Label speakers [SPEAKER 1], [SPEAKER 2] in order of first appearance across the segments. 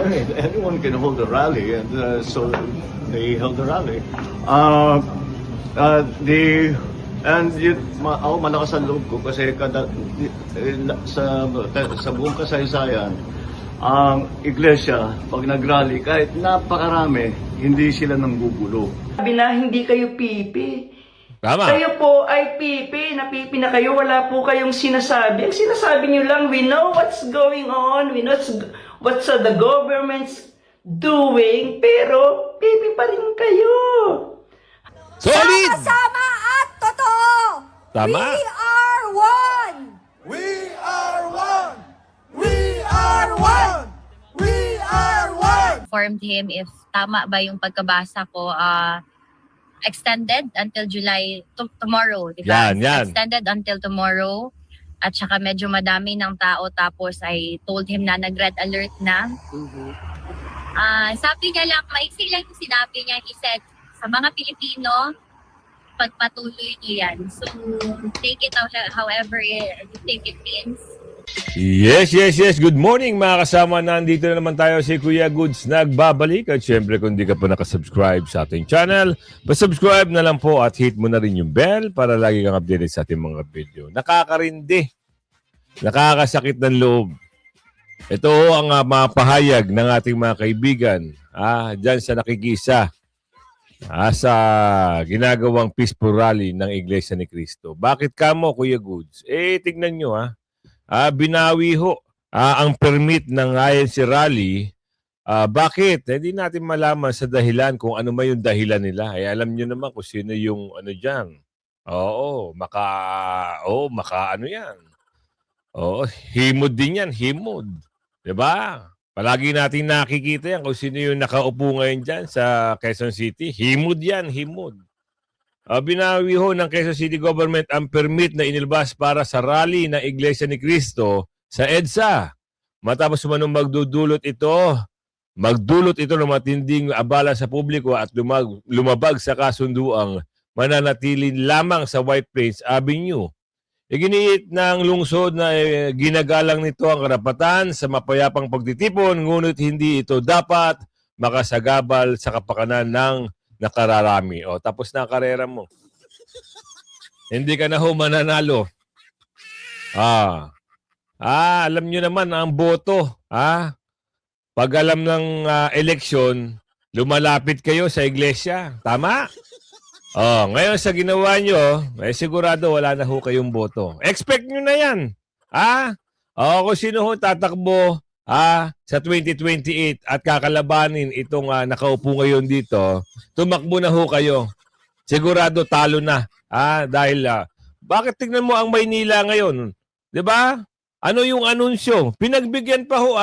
[SPEAKER 1] anyone can hold a rally, and so they held a rally. Malakas ang loob ko kasi sa buong kasaysayan, ang iglesia, pag nag-rally, kahit napakarami, hindi sila nanggugulo.
[SPEAKER 2] Sabi na hindi kayo pipi.
[SPEAKER 3] Tama.
[SPEAKER 2] Kayo po ay pipi. Napipi na kayo. Wala po kayong sinasabi. Ang sinasabi niyo lang, we know what's going on. We know what's the government's doing. Pero pipi pa rin kayo.
[SPEAKER 3] Solid!
[SPEAKER 4] Sama at totoo!
[SPEAKER 3] Tama.
[SPEAKER 4] We are one!
[SPEAKER 5] We are one! We are one! We are one!
[SPEAKER 6] Informed him if tama ba yung pagkabasa ko, extended until July, tomorrow, di ba?
[SPEAKER 3] Yan.
[SPEAKER 6] Extended until tomorrow. At saka medyo madami ng tao, tapos I told him na nag-red alert na. Sabi niya lang, maiksi lang yung sinabi niya. He said, sa mga Pilipino, pagpatuloy niyo yan. So, take it however you think it means.
[SPEAKER 3] Yes. Good morning mga kasama. Nandito na naman tayo si Kuya Goods nagbabalik. At syempre kung di ka pa nakasubscribe sa ating channel, pasubscribe na lang po at hit mo na rin yung bell para lagi kang updated sa ating mga video. Nakakarindi. Nakakasakit ng loob. Ito ang mga pahayag ng ating mga kaibigan dyan sa nakikisa sa ginagawang peaceful rally ng Iglesia ni Cristo. Bakit kamo, Kuya Goods? Tignan nyo binawi ho ang permit ng INC rally. Bakit? Hindi natin malaman sa dahilan kung ano man yung dahilan nila. Alam nyo naman kung sino yung ano dyan. Maka ano yan. Himod din yan, himod. Diba? Palagi natin nakikita yan kung sino yung nakaupo ngayon dyan sa Quezon City. Himod yan, himod. Binawi ho ng Quezon City Government ang permit na inilabas para sa rally ng Iglesia ni Cristo sa EDSA. Matapos manong magdulot ito ng matinding abala sa publiko at lumabag sa kasunduang mananatili lamang sa White Plains Avenue. Iginiit ng lungsod na ginagalang nito ang karapatan sa mapayapang pagtitipon, ngunit hindi ito dapat makasagabal sa kapakanan ng nakararami. Tapos na ang karera mo. Hindi ka na ho mananalo. Alam nyo naman ang boto. Pag alam ng eleksyon, lumalapit kayo sa iglesia. Tama? Ngayon sa ginawa nyo, sigurado wala na ho kayong boto. Expect nyo na yan. Kung sino ho tatakbo sa 2028 at kakalabanin itong nakaupo ngayon dito, tumakbo na ho kayo. Sigurado talo na. Dahil, bakit tignan mo ang Maynila ngayon? 'Di ba? Ano yung anunsyo? Pinagbigyan pa ho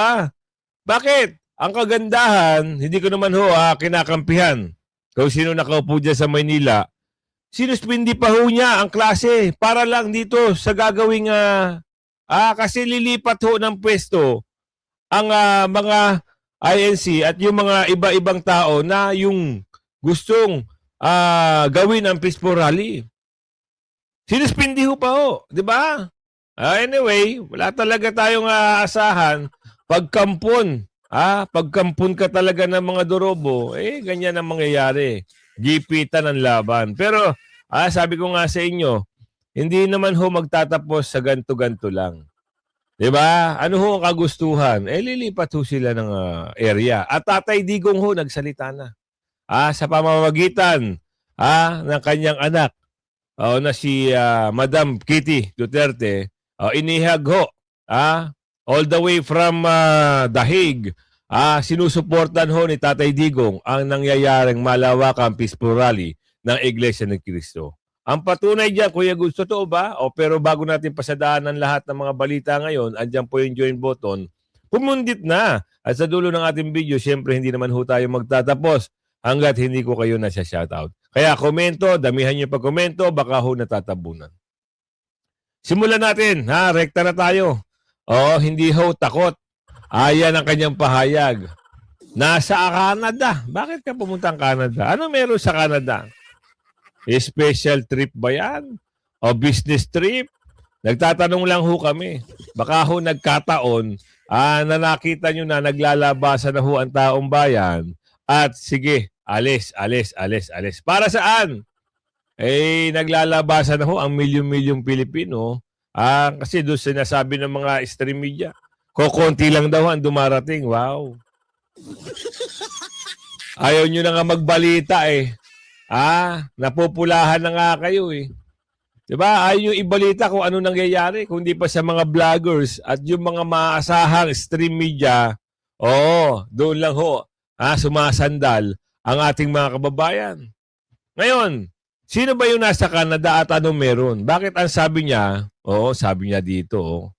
[SPEAKER 3] Bakit? Ang kagandahan, hindi ko naman ho kinakampihan. Kung sino nakaupo dyan sa Maynila, sinuspindi pa ho niya ang klase para lang dito sa gagawing kasi lilipat ho ng pwesto ang mga INC at yung mga iba-ibang tao na yung gustong gawin ang peaceful rally. Sinuspindi ho pa ho, di ba? Anyway, wala talaga tayong aasahan. Pagkampon, pagkampon ka talaga ng mga dorobo, ganyan ang mangyayari. Gipitan ang laban. Pero, sabi ko nga sa inyo, hindi naman ho magtatapos sa ganto-ganto lang. Diba? Ano ho ang kagustuhan? Lilipat ho sila ng area. At Tatay Digong ho, nagsalita na. Sa pamamagitan ng kanyang anak na si Madam Kitty Duterte, inihag ho, all the way from The Hague, sinusuportan ho ni Tatay Digong ang nangyayaring malawakang peaceful rally ng Iglesia ni Cristo. Ang patunay dyan, Kuya Goods, totoo ba? Pero bago natin pasadaanan lahat ng mga balita ngayon, andyan po yung join button, pumundit na. At sa dulo ng ating video, syempre hindi naman ho tayo magtatapos hanggat hindi ko kayo nasa-shoutout. Kaya komento, damihan nyo pag-komento, baka ho natatabunan. Simulan natin, rekta na tayo. Hindi ho takot. Ayan ang kanyang pahayag. Nasa Canada. Bakit ka pumuntang Canada? Ano meron sa Canada? Special trip ba yan? O business trip? Nagtatanong lang ho kami. Baka ho nagkataon na nakita nyo na naglalabasan na ho ang taong bayan at sige, alis, alis, alis, alis. Para saan? Eh, naglalabasan na ho ang milyon-milyong Pilipino. Kasi doon sinasabi ng mga stream media, kokonti lang daw ang dumarating. Wow. Ayaw nyo na nga magbalita eh. Napupulahan na nga kayo eh. Diba? Ayaw nyo ibalita kung ano nangyayari, kung di pa sa mga vloggers at yung mga maaasahang stream media, doon lang ho, sumasandal ang ating mga kababayan. Ngayon, sino ba yung nasa Canada at anong meron? Bakit ang sabi niya, sabi niya dito,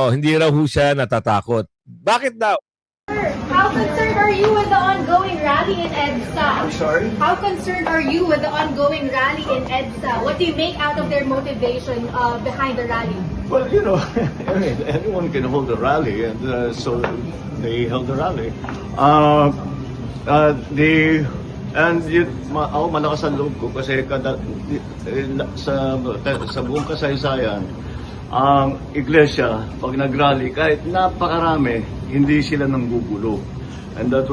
[SPEAKER 3] hindi raw ho siya natatakot. Bakit daw?
[SPEAKER 7] How concerned are you with the ongoing rally in EDSA?
[SPEAKER 1] I'm sorry?
[SPEAKER 7] How concerned are you with the ongoing rally in EDSA? What do you make out of their motivation behind the rally?
[SPEAKER 1] Well, anyone can hold a rally, and so they held a rally. Malakas ang loob ko kasi sa buong kasaysayan, ang iglesia, pag nag-rally, kahit napakarami, hindi sila nanggugulo. And that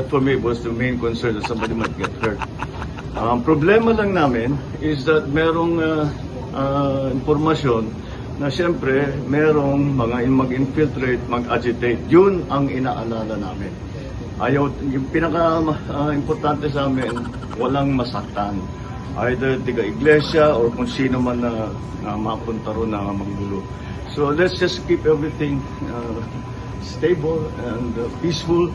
[SPEAKER 1] for me was the main concern that somebody might get hurt. Ang problema lang namin is that merong impormasyon na siyempre merong mga mag-infiltrate, mag-agitate. Yun ang inaalala namin. Yung pinaka-importante sa amin, walang masaktan. Either tiga-iglesia or kung sino man na mapunta ron na manggulo. So let's just keep everything stable and peaceful.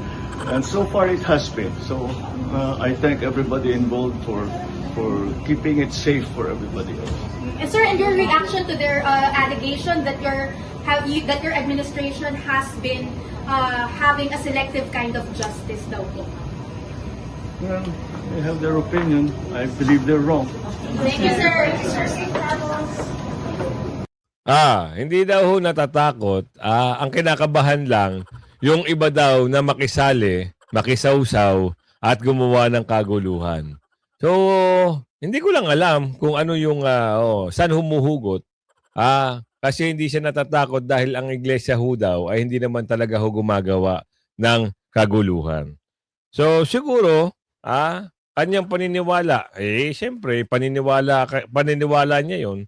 [SPEAKER 1] And so far it has been. So I thank everybody involved for keeping it safe for everybody else.
[SPEAKER 7] Sir, and your reaction to their allegation that your administration has been having a selective kind of justice daw po?
[SPEAKER 1] Well, they have their opinion. I believe they're wrong.
[SPEAKER 7] Thank you, sir.
[SPEAKER 3] Hindi daw ho natatakot. Ang kinakabahan lang, yung iba daw na makisali, makisawsaw, at gumawa ng kaguluhan. So, hindi ko lang alam kung ano yung, saan humuhugot. Kasi hindi siya natatakot dahil ang iglesia ho daw ay hindi naman talaga ho gumagawa ng kaguluhan. So, siguro, kanyang paniniwala, siyempre, paniniwala niya yon.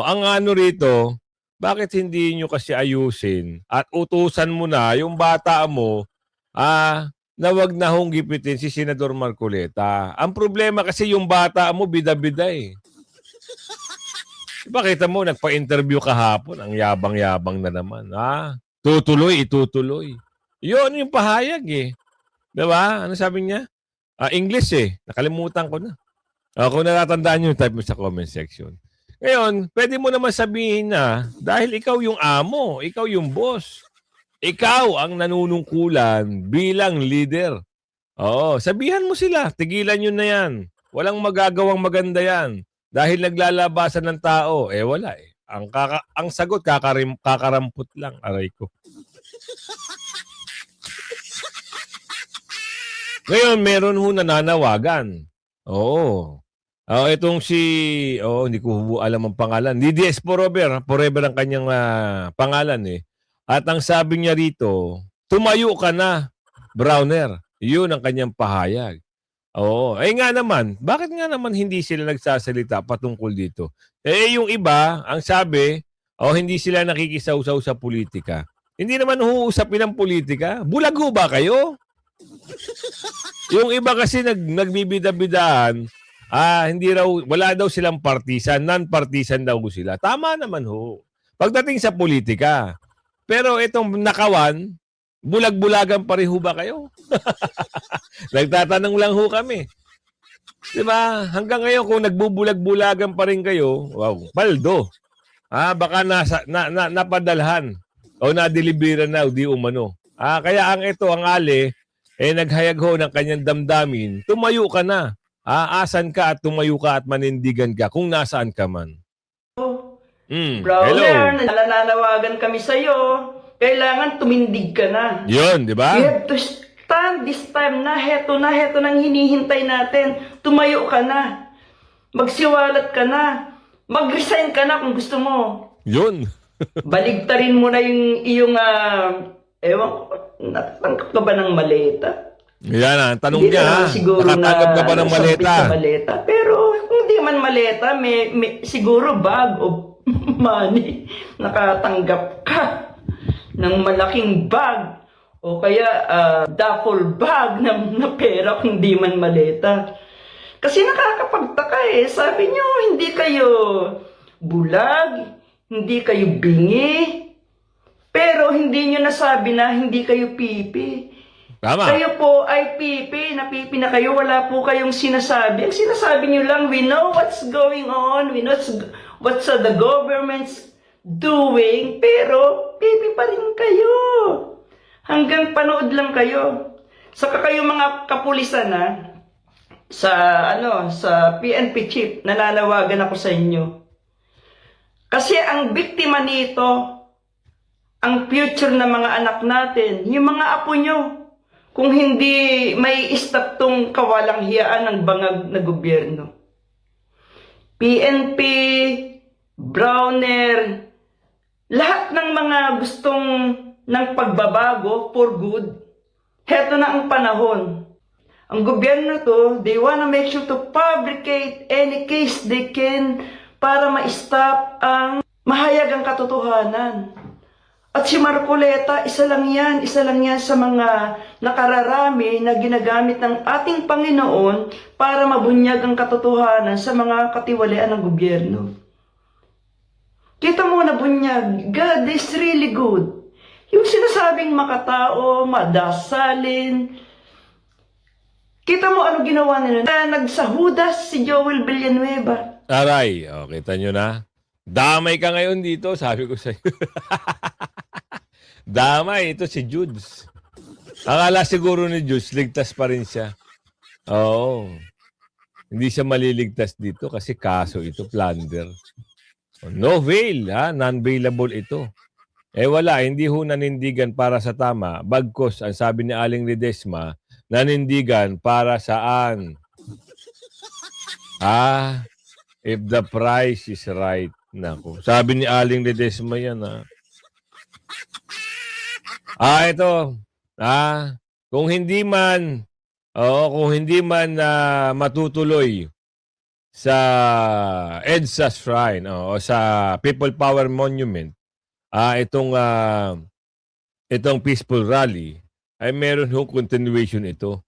[SPEAKER 3] Ang ano rito, bakit hindi nyo kasi ayusin at utusan mo na yung bata mo na wag na hong gipitin si Senador Marcoleta. Ang problema kasi yung bata mo, bida-bida eh. Diba kita mo, nagpa-interview kahapon, ang yabang-yabang na naman. Tutuloy, itutuloy. Yun yung pahayag eh. Diba? Ano sabi niya? English eh. Nakalimutan ko na. Kung natatandaan nyo, type mo sa comment section. Ngayon, pwede mo naman sabihin na dahil ikaw yung amo, ikaw yung boss, ikaw ang nanunungkulan bilang leader. Sabihan mo sila, tigilan nyo na yan. Walang magagawang maganda yan. Dahil naglalabasan ng tao, wala eh. Ang sagot, kakarampot lang, aray ko. Ngayon, meron ho nananawagan. Itong hindi ko alam ang pangalan. DDS Forever ang kanyang pangalan eh. At ang sabi niya rito, tumayo ka na, Browner. Yun ang kanyang pahayag. Nga naman, bakit nga naman hindi sila nagsasalita patungkol dito? Yung iba, ang sabi, hindi sila nakikisawsaw sa politika. Hindi naman huusapin ang politika. Bulago ba kayo? Yung iba kasi nagbibida-bidaan, wala daw silang partisan, non-partisan daw sila. Tama naman ho. Pagdating sa politika. Pero itong nakawan, bulag-bulagan pa rin ho ba kayo? Nagtatanong lang ho kami. Diba? Hanggang ngayon, kung nagbubulag-bulagan pa rin kayo, wow, paldo. Baka napadalhan o nadeliveran na, di umano. Kaya ang Ali, naghayag ho ng kanyang damdamin, tumayo ka na. Aasan ka at tumayo ka at manindigan ka kung nasaan ka man.
[SPEAKER 2] Browner, nananawagan kami sa'yo. Kailangan tumindig ka na.
[SPEAKER 3] Yun, di ba?
[SPEAKER 2] You have to stand this time na. Heto nang hinihintay natin. Tumayo ka na. Magsiwalat ka na. Mag-resign ka na kung gusto mo.
[SPEAKER 3] Yun.
[SPEAKER 2] Baligtarin mo na yung iyong, ewan ko, nakatangkap ka ba ng maleta?
[SPEAKER 3] Yan ang tanong
[SPEAKER 2] Hindi
[SPEAKER 3] niya.
[SPEAKER 2] naman siguro
[SPEAKER 3] Nakatanggap ka ba ng
[SPEAKER 2] nasabit
[SPEAKER 3] maleta?
[SPEAKER 2] sa maleta. Pero kung hindi man maleta, may siguro bag o money. Nakatanggap ka ng malaking bag o kaya duffel bag na pera kung di man maleta. Kasi nakakapagtaka eh. Sabi nyo, hindi kayo bulag, hindi kayo bingi, pero hindi nyo nasabi na hindi kayo pipi.
[SPEAKER 3] Tama.
[SPEAKER 2] Kayo po ay pipi na kayo, wala po kayong sinasabi. Ang sinasabi nyo lang, we know what's going on, we know what's the government's doing, pero pipi pa rin kayo. Hanggang panood lang kayo. Saka kayo mga kapulisan sa PNP chief, nananawagan ako sa inyo. Kasi ang biktima nito, ang future ng mga anak natin, yung mga apo nyo. Kung hindi may stop tong kawalang hiyaan ng bangag na gobyerno. PNP, Browner, lahat ng mga gustong ng pagbabago for good, heto na ang panahon. Ang gobyerno to, they wanna make sure to fabricate any case they can para ma-stop ang mahayagang katotohanan. At si Marcoleta, isa lang yan sa mga nakararami na ginagamit ng ating Panginoon para mabunyag ang katotohanan sa mga katiwalian ng gobyerno. Kita mo na bunyag, God is really good. Yung sinasabing makatao, madasalin. Kita mo ano ginawa nila? Nagsahudas si Joel Villanueva.
[SPEAKER 3] Aray, kita nyo na. Damay ka ngayon dito, sabi ko sa'yo. Damay, ito si Judes. Akala siguro ni Judes, ligtas pa rin siya. Oo. Hindi siya maliligtas dito kasi kaso ito, plunder. No bail, non-bailable ito. Wala, hindi ho nanindigan para sa tama. Bagkos, ang sabi ni Aling Ledesma, nanindigan para saan? If the price is right. Naku, sabi ni Aling Ledesma yan, ito. Kung hindi man matutuloy sa EDSA Shrine o sa People Power Monument, itong peaceful rally, ay meron ho continuation ito.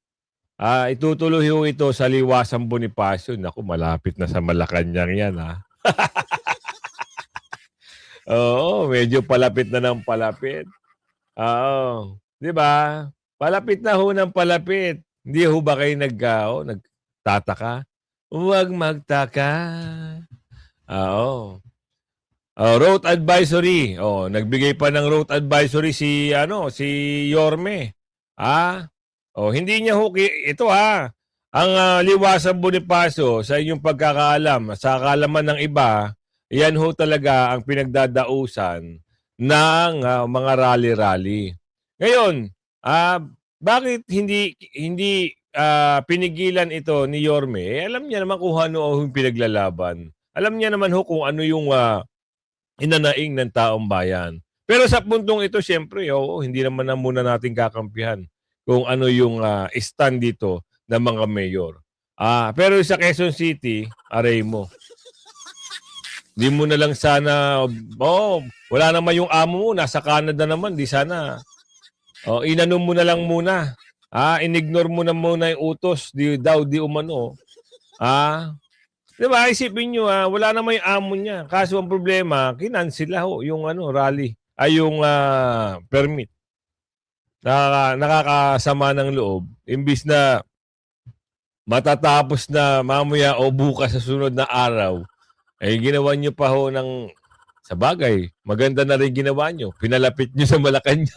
[SPEAKER 3] Itutuloy ho ito sa Liwasang Bonifacio. Naku, malapit na sa Malacanang yan, Oo, medyo palapit na ng palapit. Oo. Di ba? Palapit na ho ng palapit. Hindi ho ba kayo nagtataka? Huwag magtaka. Oo. Road advisory. Nagbigay pa ng road advisory si Yorme. Hindi niya ho ito Ang Liwasang Bonifacio sa inyong pagkakaalam, sa kaalaman ng iba, yan ho talaga ang pinagdadausan ng mga rally-rally. Ngayon, bakit hindi pinigilan ito ni Yorme? Alam niya naman kung ano yung pinaglalaban. Alam niya naman ho kung ano yung inanaing ng taong bayan. Pero sa puntong ito, siyempre, hindi naman na muna natin kakampihan kung ano yung stand dito ng mga mayor. Pero sa Quezon City, aray mo. Di mo na lang sana, wala naman yung amo mo, nasa Canada naman, di sana. Inanom mo na lang muna. Inignore mo na muna yung utos, di umano. Diba, isipin nyo, wala naman yung amo niya. Kaso ang problema, kinansila ho yung rally, yung permit. Nakakasama ng loob. Imbis na matatapos na mamaya o bukas sa sunod na araw, ginawa nyo pa ho ng, sa bagay, maganda na rin ginawa nyo. Pinalapit nyo sa Malacanang.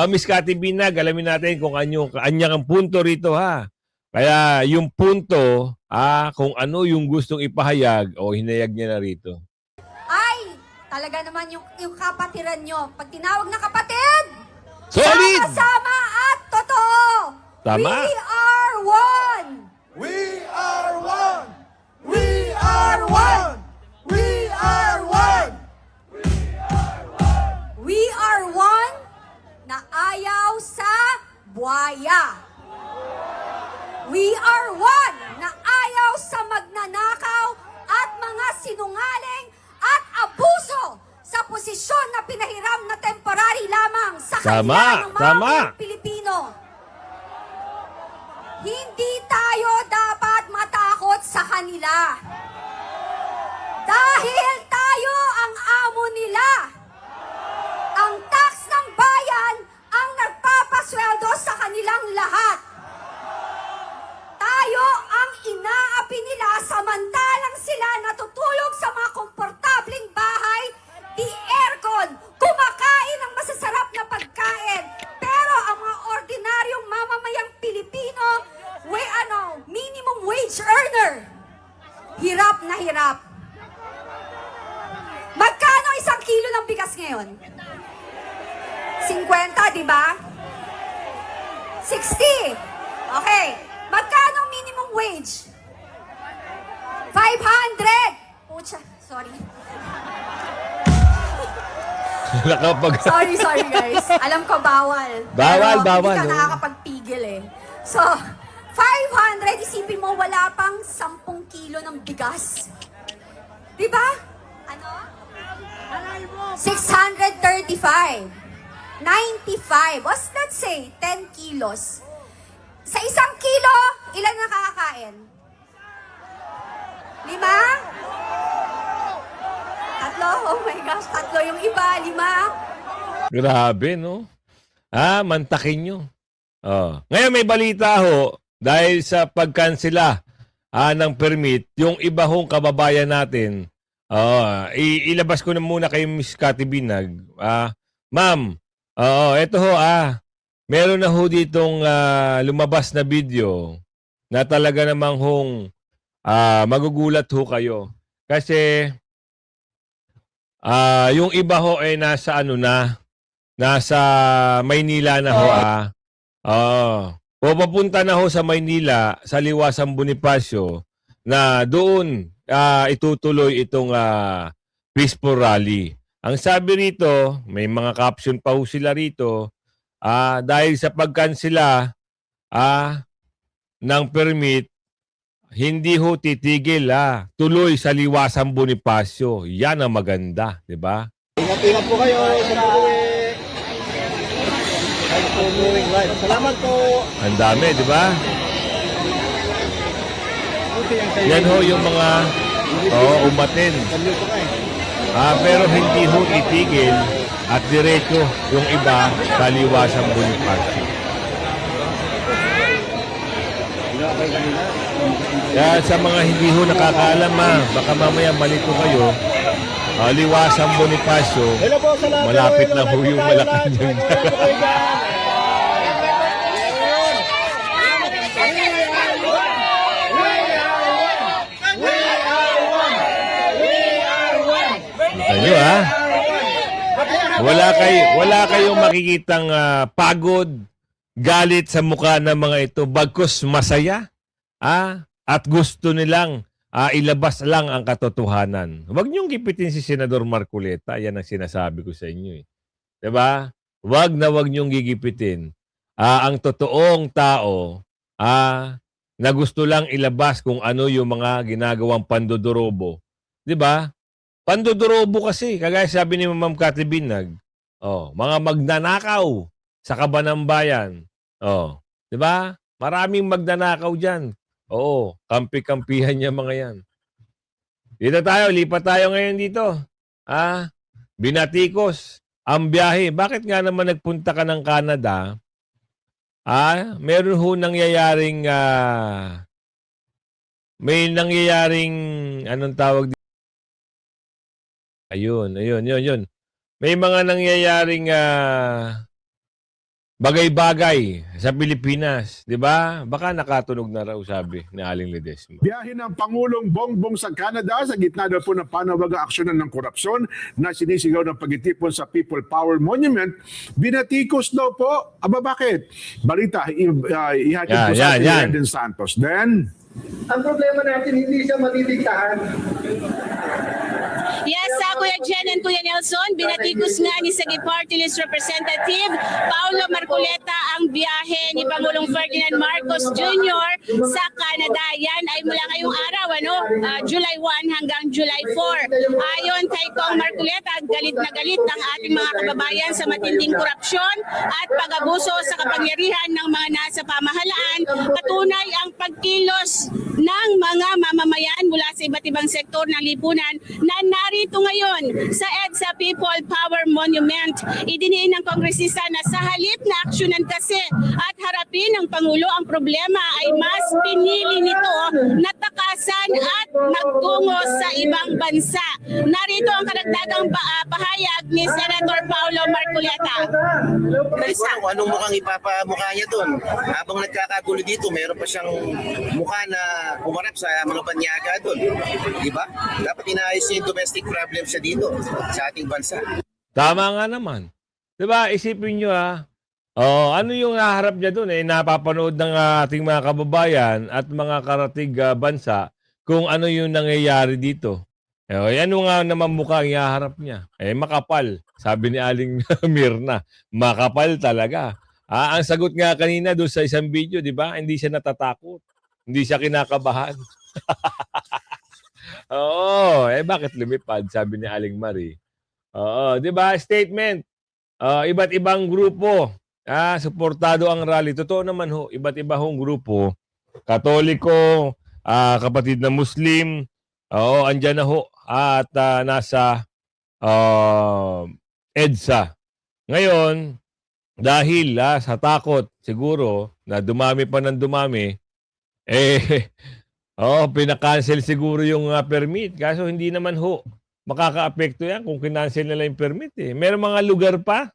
[SPEAKER 3] Miss Cathy Binag, alamin natin kung kanyang punto rito Kaya yung punto, kung ano yung gustong ipahayag o hinayag niya na rito.
[SPEAKER 4] Ay, talaga naman yung kapatiran nyo. Pag tinawag na kapatid,
[SPEAKER 3] Solid!
[SPEAKER 4] sama-sama at totoo.
[SPEAKER 3] Tama.
[SPEAKER 4] We are one.
[SPEAKER 5] We are one! We are one! We are
[SPEAKER 4] daya. We are one na ayaw sa magnanakaw at mga sinungaling at abuso sa posisyon na pinahiram na temporary lamang sa
[SPEAKER 3] Tama,
[SPEAKER 4] kanila ng mga
[SPEAKER 3] tama.
[SPEAKER 4] Pilipino. Hindi tayo dapat matakot sa kanila. Dahil tayo ang amo nila. Ang tax ng bayan ang nagpapasweldo sa kanilang lahat. Tayo ang inaapi nila samantalang sila natutulog sa mga komportabling bahay, di aircon, kumakain ng masasarap na pagkain. Pero ang mga ordinaryong mamamayang Pilipino, minimum wage earner, hirap na hirap. Magkano isang kilo ng bigas ngayon? 50, di ba? 60. Okay. Magkano minimum wage? 500. Pucha, sorry. Sorry guys. Alam ko bawal.
[SPEAKER 3] Bawal,
[SPEAKER 4] Pero
[SPEAKER 3] bawal,
[SPEAKER 4] Hindi ka
[SPEAKER 3] no?
[SPEAKER 4] nakakapagpigil eh. So, 500, isipin mo wala pang 10 kilo ng bigas. Di ba? Ano? 635. 95. Let's say, 10 kilos. Sa isang kilo, ilan nakakakain? 5? 3? Oh my gosh, 3 yung iba, 5.
[SPEAKER 3] Grabe, no? Mantakin nyo. Oh. Ngayon may balita ho, dahil sa pagkansela ng permit, yung iba hong kababayan natin, ilabas ko na muna kay Miss Cathy Binag. Ma'am, eto ho, meron na ho ditong lumabas na video na talaga namang hong magugulat ho kayo. Kasi yung iba ho ay nasa nasa Maynila na ho. Pupunta na ho sa Maynila, sa Liwasang Bonifacio, na doon itutuloy itong peaceful rally. Ang sabi rito, may mga caption pa ho sila rito, dahil sa pagkansela ng permit, hindi ho titigil tuloy sa Liwasang Bonifacio. Yan ang maganda, di ba?
[SPEAKER 5] Ingat-ingat po kayo sa pag-uwi. Thanks for moving right. Salamat po.
[SPEAKER 3] Ang dami, di ba? Yan ho yung mga umatin. Pero hindi ho titigil at diretso yung iba sa Liwasang Bonifacio. Kaya sa mga hindi ho nakakaalam baka mamaya malito kayo, Liwasang Bonifacio, malapit na ho yung Malacanang. Ano wala kayong makikitang pagod, galit sa mukha ng mga ito, bagkus masaya, at gusto nilang ilabas lang ang katotohanan. Huwag niyong gipitin si Senador Marcoleta, yan ang sinasabi ko sa inyo. Diba? Huwag niyong gigipitin. Ang totoong tao, na gusto lang ilabas kung ano yung mga ginagawang pandodorobo. Diba? Pandodorobo kasi, kagaya sabi ni Ma'am Cathy Binag, mga magnanakaw sa kabanang bayan. Di ba? Maraming magnanakaw dyan. Oo, kampi-kampihan niya mga yan. Dito tayo, lipat tayo ngayon dito. Binatikos, ang biyahe. Bakit nga naman nagpunta ka ng Canada? Meron ho nangyayaring, anong tawag dito? Ayun. May mga nangyayaring bagay-bagay sa Pilipinas, 'di ba? Baka nakatunog na raw, sabi ni Aling Ledesma.
[SPEAKER 8] Biyahe ng Pangulong Bongbong sa Canada sa gitna daw po ng panawagang aksyonan ng korupsyon na sinisigaw ng pagtitipon sa People Power Monument. Binatikos daw po. Bakit? Balita, ihatid po sa atin Eden Santos. Then,
[SPEAKER 5] Ang problema natin, hindi siya matitigtahan.
[SPEAKER 9] Yes, Kuya Jen and Kuya Nelson, binatikos nga ni Sagip Party List Representative Paulo Marcoleta ang biyahe ni Pangulong Ferdinand Marcos Jr. sa Canada. Yan ay mula ngayong araw, July 1 hanggang July 4. Ayon kay Kong Marcoleta, galit na galit ang ating mga kababayan sa matinding korupsyon at pag-abuso sa kapangyarihan ng mga nasa pamahalaan. Patunay ang pagkilos ng mga mamamayan mula sa iba't ibang sektor ng lipunan na narito ngayon sa EDSA People Power Monument. Idiniin ng kongresista na sa halip na aksyonan kasi at harapin ng Pangulo ang problema ay mas pinili nito na takasan at magtungo sa ibang bansa. Narito ang karagdagang pahayag ni Senator Paulo Marcoleta.
[SPEAKER 10] Kung anong mukhang ipapamukha niya doon. Habang nagkakagulo dito, mayroon pa siyang mukha na umarap sa mga banyaga doon. Diba? Dapat inaayos niya yung domestic problem siya dito sa ating bansa.
[SPEAKER 3] Tama nga naman. Diba? Isipin nyo ano yung naharap niya doon? Napapanood ng ating mga kababayan at mga karatig bansa kung ano yung nangyayari dito. Ano nga naman mukha ang ihaharap niya? Makapal. Sabi ni Aling Mirna, makapal talaga. Ang sagot nga kanina doon sa isang video, di ba? Hindi siya natatakot. Hindi siya kinakabahan. Oo, bakit lumipad? Sabi ni Aling Marie. Oo, di ba? Statement. Iba't ibang grupo. Suportado ang rally. Totoo naman ho, iba't iba hong grupo. Katoliko, kapatid na Muslim. Oo, andyan na ho. At nasa EDSA. Ngayon, dahil sa takot siguro na dumami pa ng dumami, pinakancel siguro yung permit. Kaso hindi naman ho makaka-apekto yan kung kinancel nila yung permit. Meron mga lugar pa.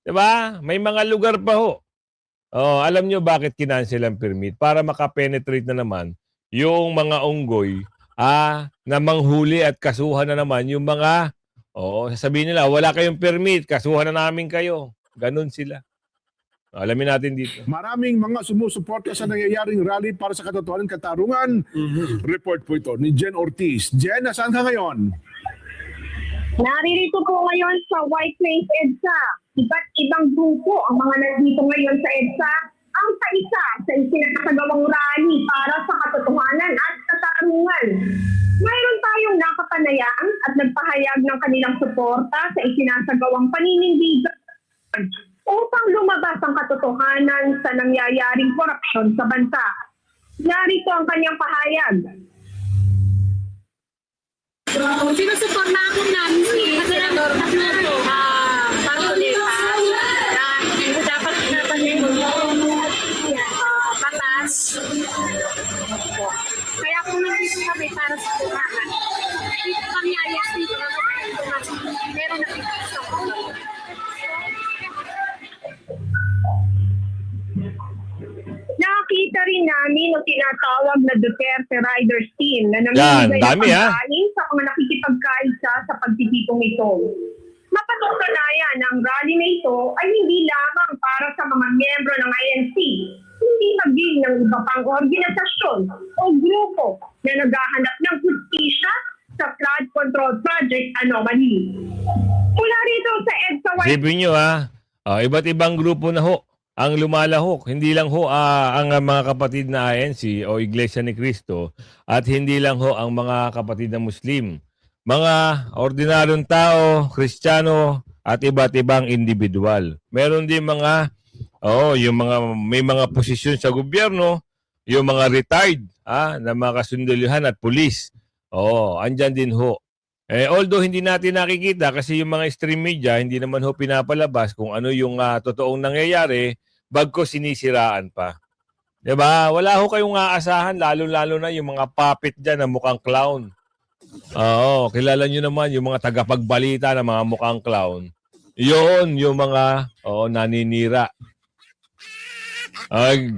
[SPEAKER 3] Diba? May mga lugar pa ho. Alam nyo bakit kinancel ang permit? Para makapenetrate na naman yung mga unggoy na manghuli at kasuhan na naman yung mga, sasabihin nila, wala kayong permit, kasuhan na namin kayo. Ganon sila. Alamin natin dito.
[SPEAKER 8] Maraming mga sumusuporta sa nangyayaring rally para sa katotohanan katarungan. Report po ito ni Jen Ortiz. Jen, nasaan ka ngayon?
[SPEAKER 11] Naririto po ngayon sa White Plains EDSA. Iba't ibang grupo ang mga nandito ngayon sa EDSA ang kaisa sa isinasagawang rally para sa katotohanan at katarungan. Mayroon tayong nakapanayam at nagpahayag ng kanilang suporta sa isinasagawang paninindigan upang lumabas ang katotohanan sa nangyayaring korupsyon sa bansa. Narito ang kanyang pahayag.
[SPEAKER 9] Sinusuporta ako namin si Senator Marcoleta na hindi dapat pinapahin batas. Kaya kung nandito kami para sa tumahan, dito kami ayos dito na meron na pipisa ko.
[SPEAKER 11] Nakita rin namin ang tinatawag na Duterte Riders Team na
[SPEAKER 3] Yan,
[SPEAKER 11] namimigay ng
[SPEAKER 3] dami,
[SPEAKER 11] pagkain sa mga nakikipagkaisa sa pagtitipong ito. Mapatutunayan ang rally na ito ay hindi lamang para sa mga miyembro ng INC, hindi maging ng iba pang organisasyon o grupo na naghahanap ng hustisya sa flood control project anomaly. Mula rito sa EDSA White
[SPEAKER 3] Sipin nyo iba't ibang grupo na ho ang lumalahok. Hindi lang ho ang mga kapatid na INC o Iglesia ni Cristo at hindi lang ho ang mga kapatid na Muslim. Mga ordinaryong tao, Kristiyano at iba't ibang individual. Meron din mga may mga posisyon sa gobyerno, yung mga retired na mga kasundaluhan at pulis. Andyan din ho. Although hindi natin nakikita kasi yung mga stream media hindi naman ho pinapalabas kung ano yung totoong nangyayari, bagko sinisiraan pa. Diba? Wala ho kayong aasahan, lalo-lalo na yung mga puppet dyan na mukhang clown. Kilala nyo naman yung mga tagapagbalita na mga mukhang clown. Yun, yung mga naninira.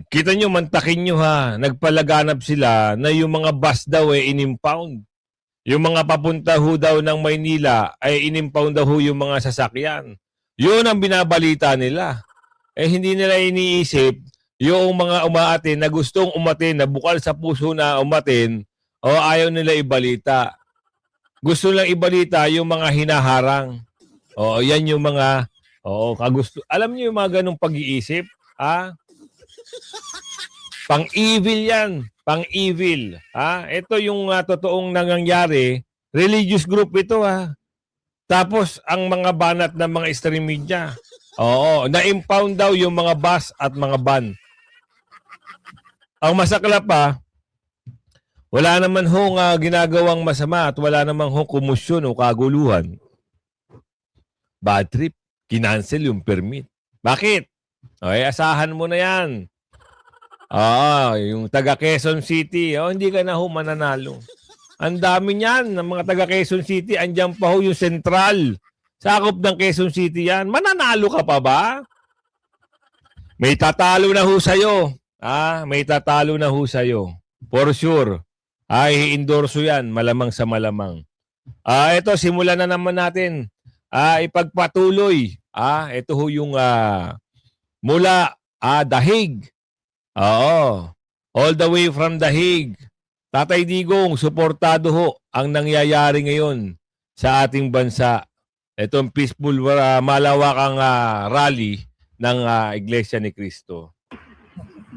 [SPEAKER 3] Kita nyo, mantakin nyo nagpalaganap sila na yung mga bus daw inimpound. Yung mga papunta ho daw ng Maynila ay inimpound daw ho yung mga sasakyan. Yun ang binabalita nila. Hindi nila iniisip yung mga umaatin na gustong umatin, na bukal sa puso na umatin, ayaw nila ibalita. gusto lang ibalita yung mga hinaharang. Oo, yan yung mga kagusto. Alam niyo yung mga ganong pag-iisip, ha? Pang-evil yan, pang-evil. Ha? Ito yung totoong nangyayari, religious group ito, ha. Tapos ang mga banat ng mga extreme media. Oo, na-impound daw yung mga bus at mga van. Ang masakla pa, wala naman hong ginagawang masama at wala naman hong kumusyon o kaguluhan. Bad trip, kinancel yung permit. Bakit? Okay, asahan mo na yan. Yung taga Quezon City, hindi ka na ho mananalo. Ang dami niyan ng mga taga Quezon City, andyan pa ho yung Central. Sakop ng Quezon City yan. Mananalo ka pa ba? May tatalo na ho sa'yo. May tatalo na ho sa'yo. For sure. I-endorso yan, malamang sa malamang. Ito, simulan na naman natin. Ipagpatuloy. Ito ho yung mula Dahig. Oo. All the way from Dahig. Tatay Digong, suportado ho ang nangyayari ngayon sa ating bansa. Itong peaceful, malawakang rally ng Iglesia ni Cristo.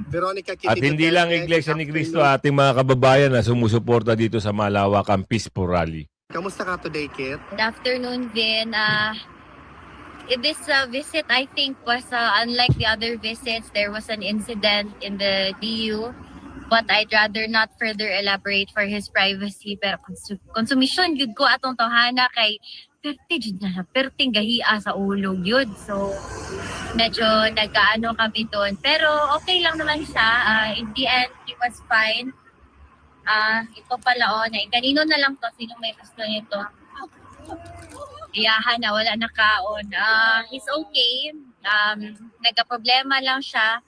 [SPEAKER 10] Veronica,
[SPEAKER 3] At hindi lang Iglesia ni Cristo, ating mga kababayan na sumusuporta dito sa malawakang peaceful rally.
[SPEAKER 10] Kamusta ka today, Kit?
[SPEAKER 6] Good afternoon, Vin. This visit, I think, was unlike the other visits. There was an incident in the DU, but I'd rather not further elaborate for his privacy. Pero konsumisyon, yun ko atong tawhana kay perting gahia sa ulog yun. So, medyo nagkaano kami doon. Pero okay lang naman siya. In the end, he was fine. Ito pala, kanino na lang to? Sino may gusto nito? Iyahan na, wala na kaon. He's okay. Nagka-problema lang siya.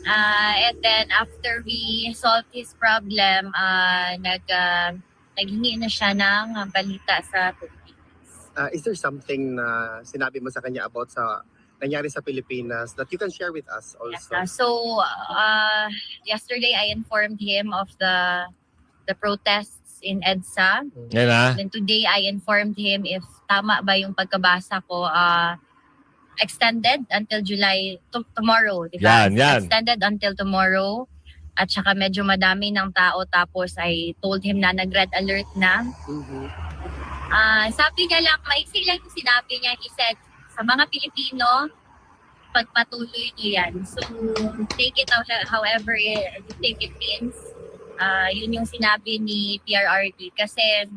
[SPEAKER 6] And then after we solved his problem, naghingi na siya ng balita sa Pilipinas.
[SPEAKER 10] Is there something na sinabi mo sa kanya about sa nangyari sa Pilipinas that you can share with us also?
[SPEAKER 6] So, yesterday I informed him of the protests in EDSA.
[SPEAKER 3] Yan
[SPEAKER 6] Then today I informed him if tama ba yung pagkabasa ko, extended until July, tomorrow. Diba?
[SPEAKER 3] Yan.
[SPEAKER 6] Extended until tomorrow. At saka medyo madami ng tao. Tapos I told him na nag-red alert na. Sabi niya lang, maiksi lang yung sinabi niya. He said, sa mga Pilipino, pagpatuloy niyo yan. So, take it out however you think it means. Yun yung sinabi ni PRRD. Kasi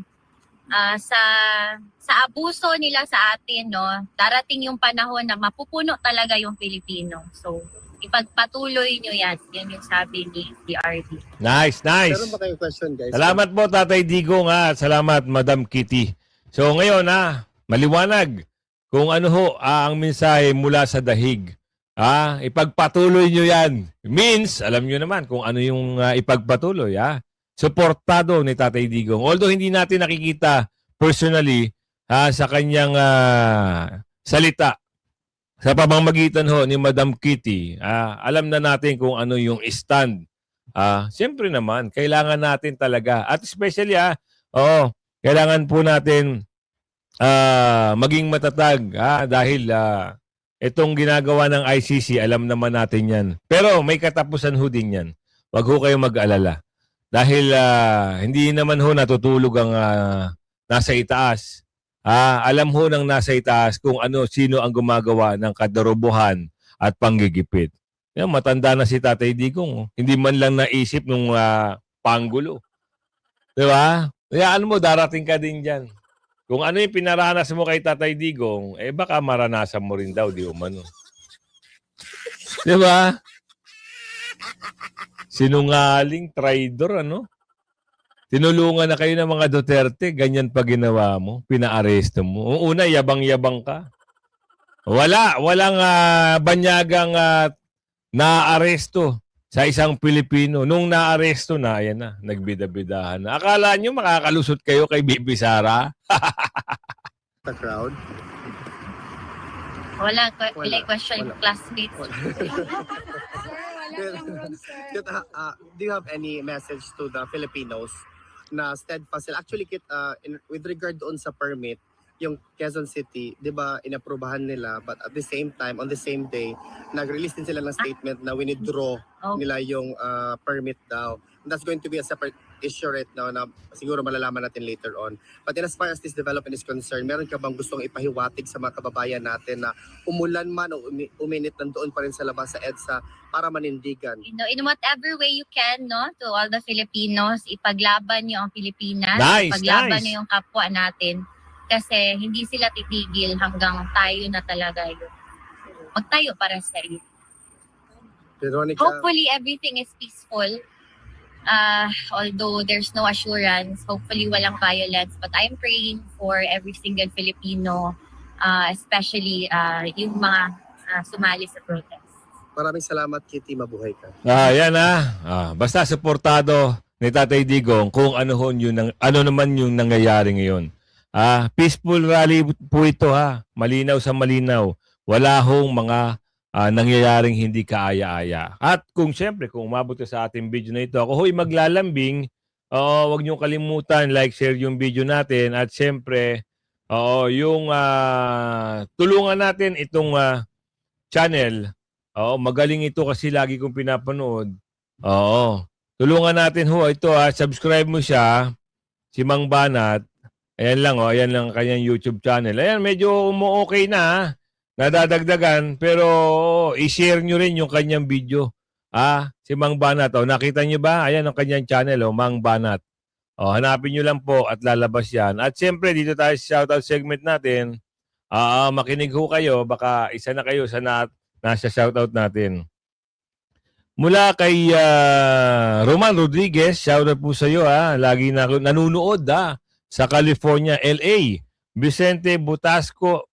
[SPEAKER 6] sa abuso nila sa atin, darating yung panahon na mapupuno talaga yung Pilipino. So, ipagpatuloy nyo yan. Yan yung sabi ni PRD.
[SPEAKER 3] Nice.
[SPEAKER 10] Meron ba kayong question, guys?
[SPEAKER 3] Salamat po, Tatay Digong, at salamat, Madam Kitty. So ngayon, maliwanag kung ano ho ang mensahe mula sa Dahig. Ipagpatuloy nyo yan. Means, alam nyo naman kung ano yung ipagpatuloy. Suportado ni Tatay Digong. Although hindi natin nakikita personally sa kanyang salita, sa pamamagitan ho ni Madam Kitty, alam na natin kung ano yung stand. Siyempre naman, kailangan natin talaga. At especially, kailangan po natin maging matatag dahil itong ginagawa ng ICC, alam naman natin yan. Pero may katapusan ho din yan. Huwag ho kayong mag-alala. Dahil hindi naman ho natutulog ang nasa itaas. Alam ho ng nasa itaas kung sino ang gumagawa ng kadarobohan at panggigipit. Yan, matanda na si Tatay Digong. Hindi man lang naisip nung panggulo. Diba? Kaya darating ka din dyan. Kung ano yung pinaranas mo kay Tatay Digong, baka maranasan mo rin daw, di umano. Diba? Sinungaling, traidor, Tinulungan na kayo ng mga Duterte, ganyan pa ginawa mo, pinaaresto mo. Una, yabang-yabang ka. Walang banyagang naaresto sa isang Pilipino. Nung naaresto na, ayan na, nagbida-bidahan na. Akala nyo makakalusot kayo kay Bibi Sara?
[SPEAKER 10] The crowd?
[SPEAKER 6] Wala question, classmates.
[SPEAKER 10] Do you have any message to the Filipinos
[SPEAKER 12] na steadfast sila. Actually, with regard doon sa permit, yung Quezon City, di ba, inaprubahan nila, but at the same time, on the same day, nag-release din sila ng statement na winidraw nila yung permit daw. And that's going to be a separate issue right now na siguro malalaman natin later on. But in as far as this development is concerned, meron ka bang gustong ipahiwatig sa mga kababayan natin na umulan man o uminit, nandoon pa rin sa labas sa EDSA para manindigan?
[SPEAKER 6] You know, in whatever way you can, no, to all the Filipinos, ipaglaban niyo ang Pilipinas,
[SPEAKER 3] Nice,
[SPEAKER 6] ipaglaban
[SPEAKER 3] nice.
[SPEAKER 6] niyo yung kapwa natin. Kasi hindi sila titigil hanggang tayo na talaga yun. Magtayo para sa iyo.
[SPEAKER 12] Veronica,
[SPEAKER 6] Hopefully, everything is peaceful. Although there's no assurance, hopefully walang violence. But I'm praying for every single Filipino, especially yung mga sumali sa protest.
[SPEAKER 12] maraming salamat, Kitty. Mabuhay ka.
[SPEAKER 3] Yan basta suportado ni Tatay Digong kung ano naman yung nangyayari ngayon. Peaceful rally po ito Malinaw sa malinaw. Wala hong mga nangyayaring hindi kaaya-aya. At kung umabot ka sa ating video na ito, ako maglalambing, huwag niyong kalimutan, like, share yung video natin. At siyempre, yung tulungan natin itong channel. Magaling ito kasi lagi kong pinapanood. Tulungan natin ito. Subscribe mo siya, si Mang Banat. Ayan lang, ayan lang kanyang YouTube channel. Ayan, medyo okay na, nadadagdagan, pero i-share nyo rin yung kanyang video. Si Mang Banat, nakita nyo ba? Ayan ang kanyang channel, Mang Banat. Hanapin nyo lang po at lalabas yan. At siyempre, dito tayo sa shoutout segment natin. Makinig ho kayo, baka isa na kayo sa nasa shoutout natin. Mula kay Roman Rodriguez, shoutout po sa iyo. Lagi na nanunood sa California, LA. Vicente Butasco,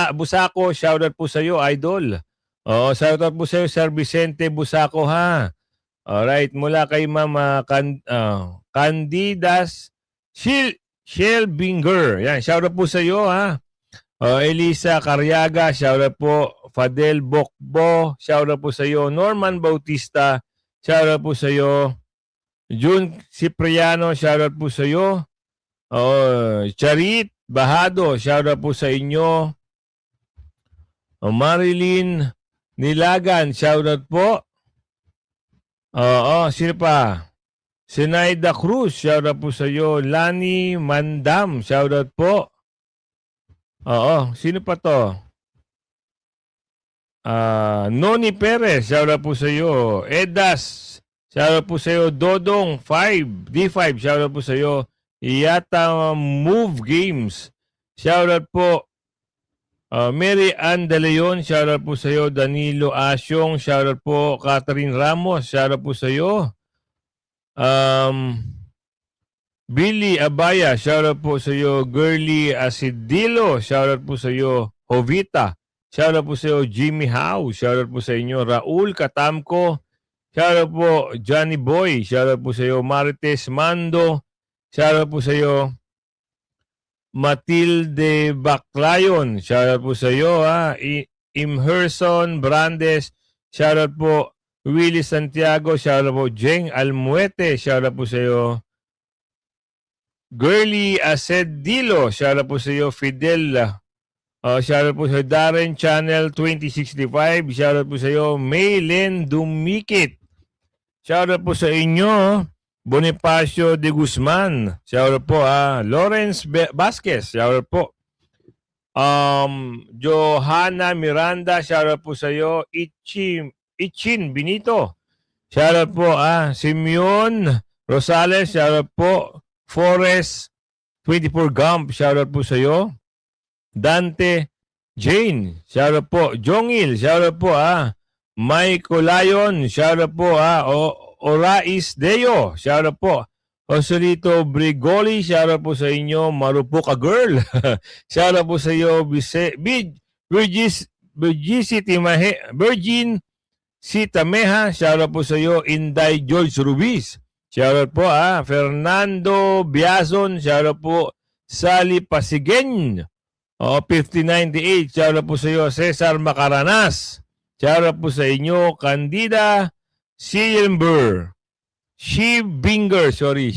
[SPEAKER 3] Busaco, shoutout po sa iyo, idol. Shoutout po sa iyo, Sir Vicente Busaco Alright, mula kay Mama Candidas Shelbinger. Yan, shoutout po sa iyo Elisa Carriaga, shoutout po. Fadel Bokbo, shoutout po sa iyo. Norman Bautista, shoutout po sa iyo. June Cipriano, shoutout po sa iyo. Charit Bahado, shoutout po sa inyo. Marilyn Nilagan, shoutout po. Sino pa? Sinaida Cruz, shoutout po sa iyo. Lani Mandam, shoutout po. Sino pa to? Noni Perez, shoutout po sa iyo. Edas, shoutout po sa iyo. Dodong 5, D5, shoutout po sa iyo. Iyata Move Games, shoutout po. Mary Ann De Leon, shoutout po sa iyo. Danilo Asyong, shoutout po. Catherine Ramos, shoutout po sa iyo. Billy Abaya, shoutout po sa iyo. Girly Asidilo, shoutout po sa iyo. Jovita, shoutout po sa iyo. Jimmy Howe, shoutout po sa inyo. Raul Katamko, shoutout po. Johnny Boy, shoutout po sa iyo. Marites Mando, shoutout po sa iyo. Matilde Baclayon, shoutout po sa iyo. Imherson Brandes, shoutout po. Willie Santiago, shoutout po. Jeng Almuete, shoutout po sa iyo. Girly Asedilo, shoutout po sa iyo. Fidel, shoutout po sa iyo. Darren Channel 2065, shoutout po sa iyo. Maylen Dumikit, shoutout po sa inyo. Bonifacio de Guzman, shoutout po. Lawrence Vasquez, shoutout po. Johanna Miranda, shoutout po sa iyo. Ichin Benito, shoutout po. Simeon Rosales, shoutout po. Forrest 24 Gump, shoutout po sa iyo. Dante Jane, shoutout po. Jongil, shoutout po. Michael Lion, shoutout po. Orais Deo, shoutout po. Joselito Brigoli, shoutout po sa inyo. Marupuka Girl, shoutout po sa iyo. Virgin Sitameha, shoutout po sa iyo. Inday George Ruiz, shoutout po. Fernando Biazon, shoutout po. Sally Pasigen, 5098, shoutout po sa iyo. Cesar Macaranas, shoutout po sa inyo. Candida Silver, Shibinger, sorry.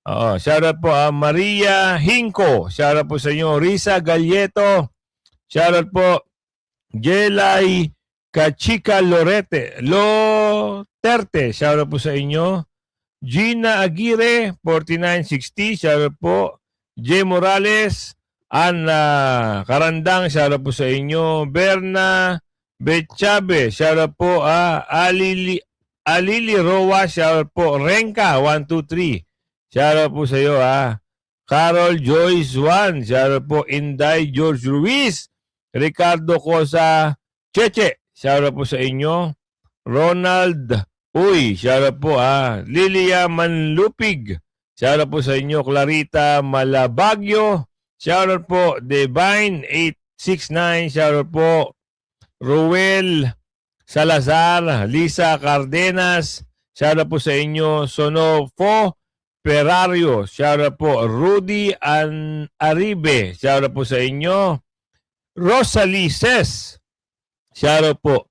[SPEAKER 3] Oo, shoutout po Maria Hinco. Shoutout po sa inyo. Risa Galleto. Shoutout po Jelay Kachika Loterte. Shoutout po sa inyo. Gina Aguirre, 4960. Shoutout po. J. Morales. Ana Karandang. Shoutout po sa inyo. Berna Bechabe. Shoutout po. Alili Roa. Shoutout po. Renka, 123. Shoutout po sa iyo. Carol Joyce 1. Shoutout po. Inday George Ruiz. Ricardo Cosa Cheche. Shoutout po sa inyo. Ronald Uy. Shoutout po. Lilia Manlupig. Shoutout po sa inyo. Clarita Malabagyo. Shoutout po. Divine 869. Shoutout po. Ruel Salazar. Lisa Cardenas. Shoutout po sa inyo. Sonofo Perario. Shoutout po. Rudy Aribe. Shoutout po sa inyo. Rosalie Ses. Shoutout po.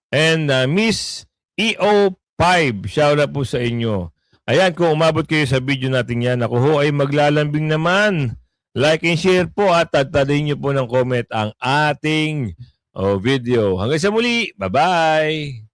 [SPEAKER 3] And Miss EO5. Shoutout po sa inyo. Ayan, kung umabot kayo sa video natin yan, ako ho ay maglalambing naman. Like and share po at tagtadahin nyo po ng comment ang ating video. Hanggang sa muli. Bye-bye!